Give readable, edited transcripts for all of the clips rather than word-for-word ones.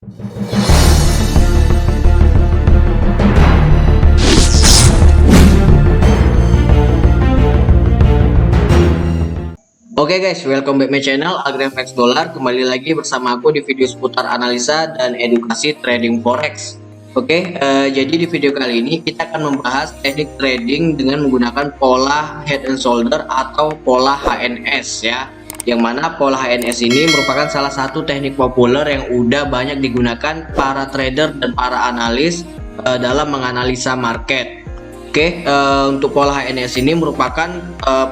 Oke guys, welcome back my channel AgriFX Dollar. Kembali lagi bersama aku di video seputar analisa dan edukasi trading forex. Jadi di video kali ini kita akan membahas teknik trading dengan menggunakan pola head and shoulder atau pola HNS ya. Yang mana pola HNS ini merupakan salah satu teknik populer yang udah banyak digunakan para trader dan para analis dalam menganalisa market. Untuk pola HNS ini merupakan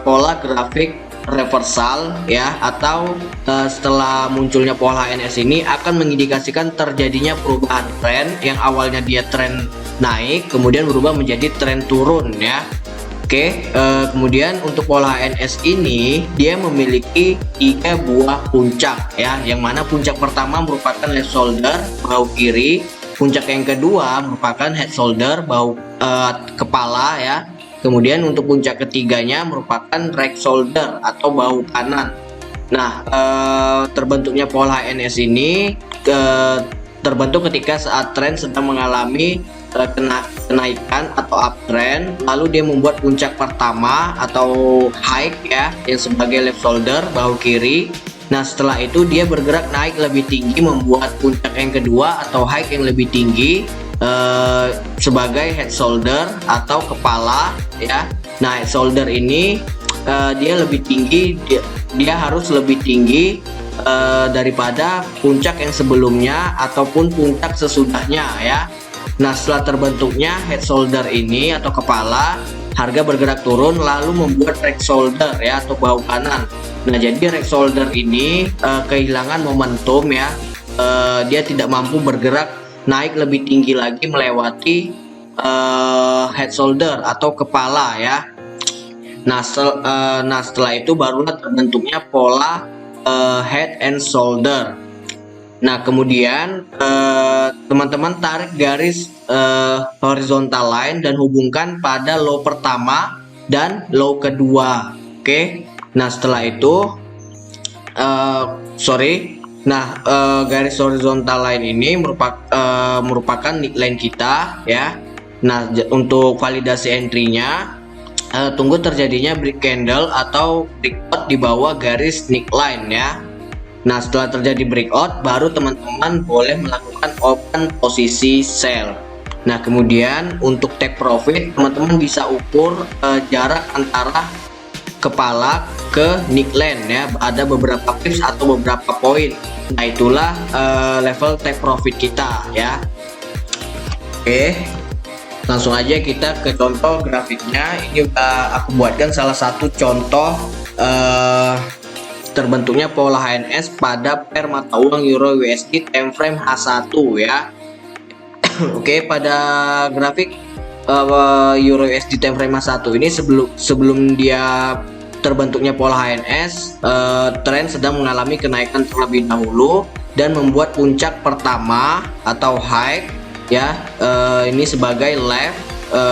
pola grafik reversal ya, atau setelah munculnya pola HNS ini akan mengindikasikan terjadinya perubahan tren yang awalnya dia tren naik kemudian berubah menjadi tren turun ya. Kemudian untuk pola HNS ini dia memiliki 3 buah puncak ya, yang mana puncak pertama merupakan left shoulder bahu kiri, puncak yang kedua merupakan head shoulder bahu kepala ya. Kemudian untuk puncak ketiganya merupakan right shoulder atau bahu kanan. Nah, terbentuknya pola HNS ini terbentuk ketika saat tren sedang mengalami kenaikan atau uptrend, lalu dia membuat puncak pertama atau high ya, yang sebagai left shoulder bahu kiri. Nah, setelah itu dia bergerak naik lebih tinggi membuat puncak yang kedua atau high yang lebih tinggi sebagai head shoulder atau kepala ya. Nah, head shoulder ini dia lebih tinggi, dia harus lebih tinggi daripada puncak yang sebelumnya ataupun puncak sesudahnya ya. Nah, setelah terbentuknya head shoulder ini atau kepala, harga bergerak turun lalu membuat right shoulder ya atau bahu kanan. Nah, jadi right shoulder ini kehilangan momentum ya, dia tidak mampu bergerak naik lebih tinggi lagi melewati head shoulder atau kepala ya. Nah, setelah itu barulah terbentuknya pola head and shoulder. Nah, kemudian teman-teman tarik garis horizontal line dan hubungkan pada low pertama dan low kedua. Nah, setelah itu garis horizontal line ini merupakan neckline kita ya. Nah, untuk validasi entry-nya tunggu terjadinya break candle atau breakout di bawah garis neckline ya. Nah, setelah terjadi breakout baru teman-teman boleh melakukan open posisi sell. Nah, kemudian untuk take profit teman-teman bisa ukur jarak antara kepala ke neckline ya, ada beberapa pips atau beberapa poin. Nah, itulah level take profit kita ya. Langsung aja kita ke contoh grafiknya. Ini aku buatkan salah satu contoh terbentuknya pola HNS pada pair mata uang Euro USD time frame H1 ya. Pada grafik Euro USD time frame H1 ini sebelum dia terbentuknya pola HNS, tren sedang mengalami kenaikan terlebih dahulu dan membuat puncak pertama atau high ya, ini sebagai left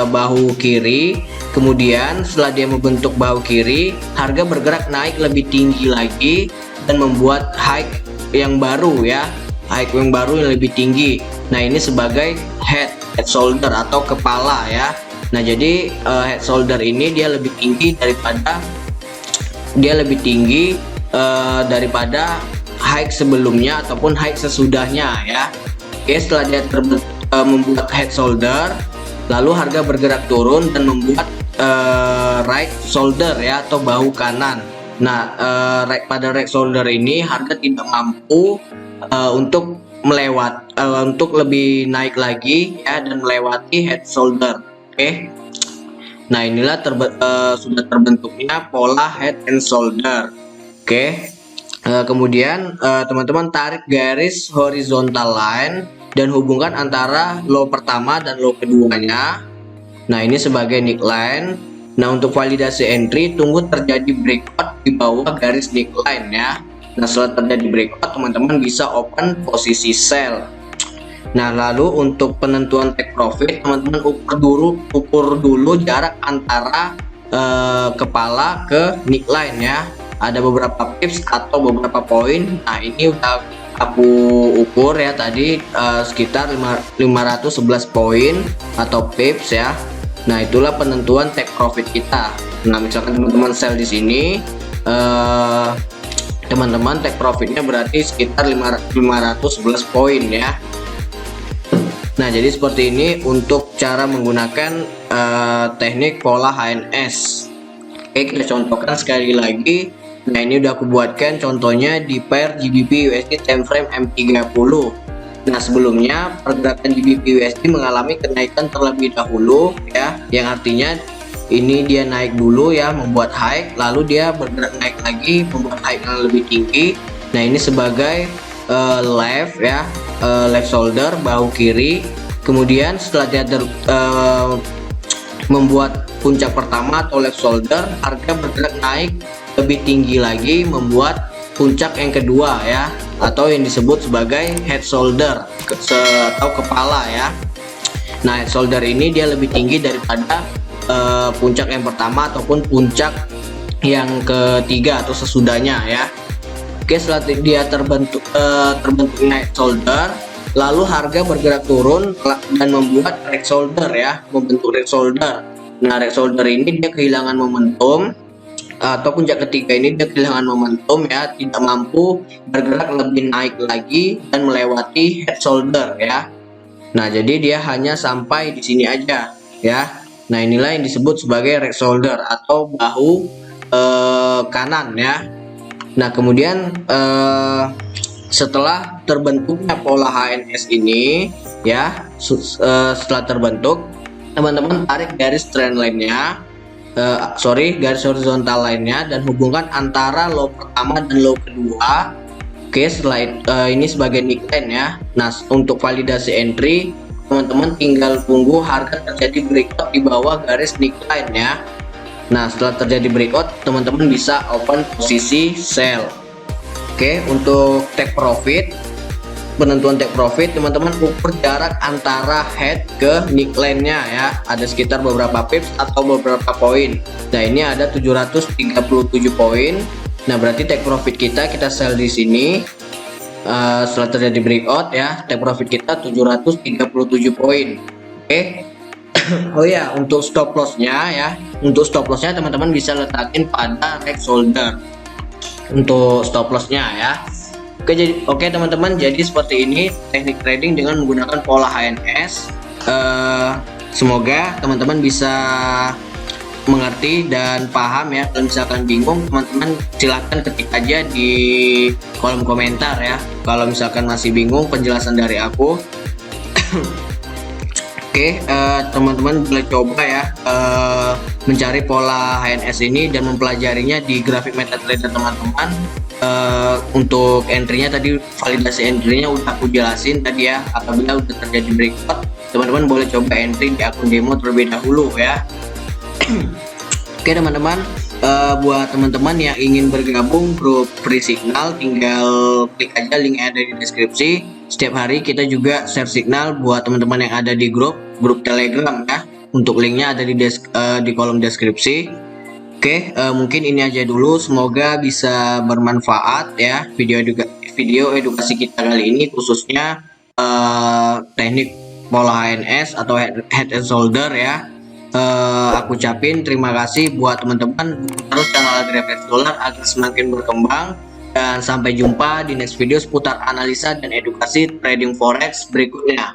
bahu kiri. Kemudian setelah dia membentuk bahu kiri, harga bergerak naik lebih tinggi lagi dan membuat high yang baru ya, high yang baru yang lebih tinggi. Nah, ini sebagai head shoulder atau kepala ya. Nah, jadi head shoulder ini dia lebih tinggi daripada high sebelumnya ataupun high sesudahnya ya. Setelah dia membuat head shoulder, lalu harga bergerak turun dan membuat right shoulder ya atau bahu kanan. Nah, pada right shoulder ini harga tidak mampu untuk lebih naik lagi ya dan melewati head shoulder. Nah, inilah sudah terbentuknya pola head and shoulder. Kemudian teman-teman tarik garis horizontal line dan hubungkan antara low pertama dan low keduanya. Nah, ini sebagai neckline. Nah, untuk validasi entry tunggu terjadi breakout di bawah garis neckline ya. Nah, setelah terjadi breakout teman-teman bisa open posisi sell. Nah, lalu untuk penentuan take profit teman-teman ukur dulu jarak antara kepala ke neckline ya. Ada beberapa tips atau beberapa poin. Nah, ini udah aku ukur ya tadi sekitar 511 poin atau pips ya. Nah, itulah penentuan take profit kita. Nah, misalkan teman-teman sell di sini, teman-teman take profitnya berarti sekitar 511 poin ya. Nah, jadi seperti ini untuk cara menggunakan teknik pola HNS. Oke, kita contohkan sekali lagi. Nah, ini udah aku buatkan contohnya di pair GBP USD time frame M30. Nah, sebelumnya pergerakan GBP USD mengalami kenaikan terlebih dahulu ya, yang artinya ini dia naik dulu ya, membuat high, lalu dia bergerak naik lagi, membuat high yang lebih tinggi. Nah, ini sebagai left ya, left shoulder bahu kiri. Kemudian setelah dia membuat puncak pertama atau left shoulder, harga bergerak naik lebih tinggi lagi, membuat puncak yang kedua ya, atau yang disebut sebagai head shoulder atau kepala ya. Nah, head shoulder ini dia lebih tinggi daripada puncak yang pertama ataupun puncak yang ketiga atau sesudahnya ya. Oke, setelah dia terbentuknya head shoulder, lalu harga bergerak turun dan membuat right shoulder ya, membentuk right shoulder. Nah, right shoulder ini dia kehilangan momentum, atau puncak ketiga ini dia kehilangan momentum ya, tidak mampu bergerak lebih naik lagi dan melewati head shoulder ya. Nah, jadi dia hanya sampai di sini aja ya. Nah, inilah yang disebut sebagai right shoulder atau bahu kanan ya. Nah, kemudian setelah terbentuknya pola HNS ini ya, setelah terbentuk, teman-teman tarik garis trend line-nya, garis horizontal lainnya, dan hubungkan antara low pertama dan low kedua. Oke, setelah ini sebagai neckline ya. Nah, untuk validasi entry, teman-teman tinggal tunggu harga terjadi breakout di bawah garis neckline ya. Nah, setelah terjadi breakout, teman-teman bisa open posisi sell. Oke, untuk take profit, penentuan take profit, teman-teman ukur jarak antara head ke neckline-nya ya. Ada sekitar beberapa pips atau beberapa poin. Nah, ini ada 737 poin. Nah, berarti take profit kita sell di sini. Setelah terjadi breakout ya, take profit kita 737 poin. Oke. Oh ya, untuk stop lossnya ya, teman-teman bisa letakin pada right shoulder untuk stop lossnya ya. Oke teman-teman, jadi seperti ini teknik trading dengan menggunakan pola HNS. Semoga teman-teman bisa mengerti dan paham ya. Kalau misalkan bingung, teman-teman silahkan ketik aja di kolom komentar ya, kalau misalkan masih bingung penjelasan dari aku. Oke, teman-teman boleh coba ya mencari pola HNS ini dan mempelajarinya di grafik MetaTrader teman-teman. Untuk entry-nya tadi, validasi entry-nya udah aku jelasin tadi ya. Apabila udah terjadi breakout, teman-teman boleh coba entry di akun demo terlebih dahulu ya. Oke teman-teman, buat teman-teman yang ingin bergabung grup free signal, tinggal klik aja link yang ada di deskripsi. Setiap hari kita juga share signal buat teman-teman yang ada di grup Telegram ya. Untuk linknya ada di kolom deskripsi. Oke, mungkin ini aja dulu. Semoga bisa bermanfaat ya video edukasi kita kali ini, khususnya teknik pola HNS atau head and shoulder ya. Aku ucapin terima kasih buat teman-teman, terus channel AgriFX Dollar agar semakin berkembang, dan sampai jumpa di next video seputar analisa dan edukasi trading forex berikutnya.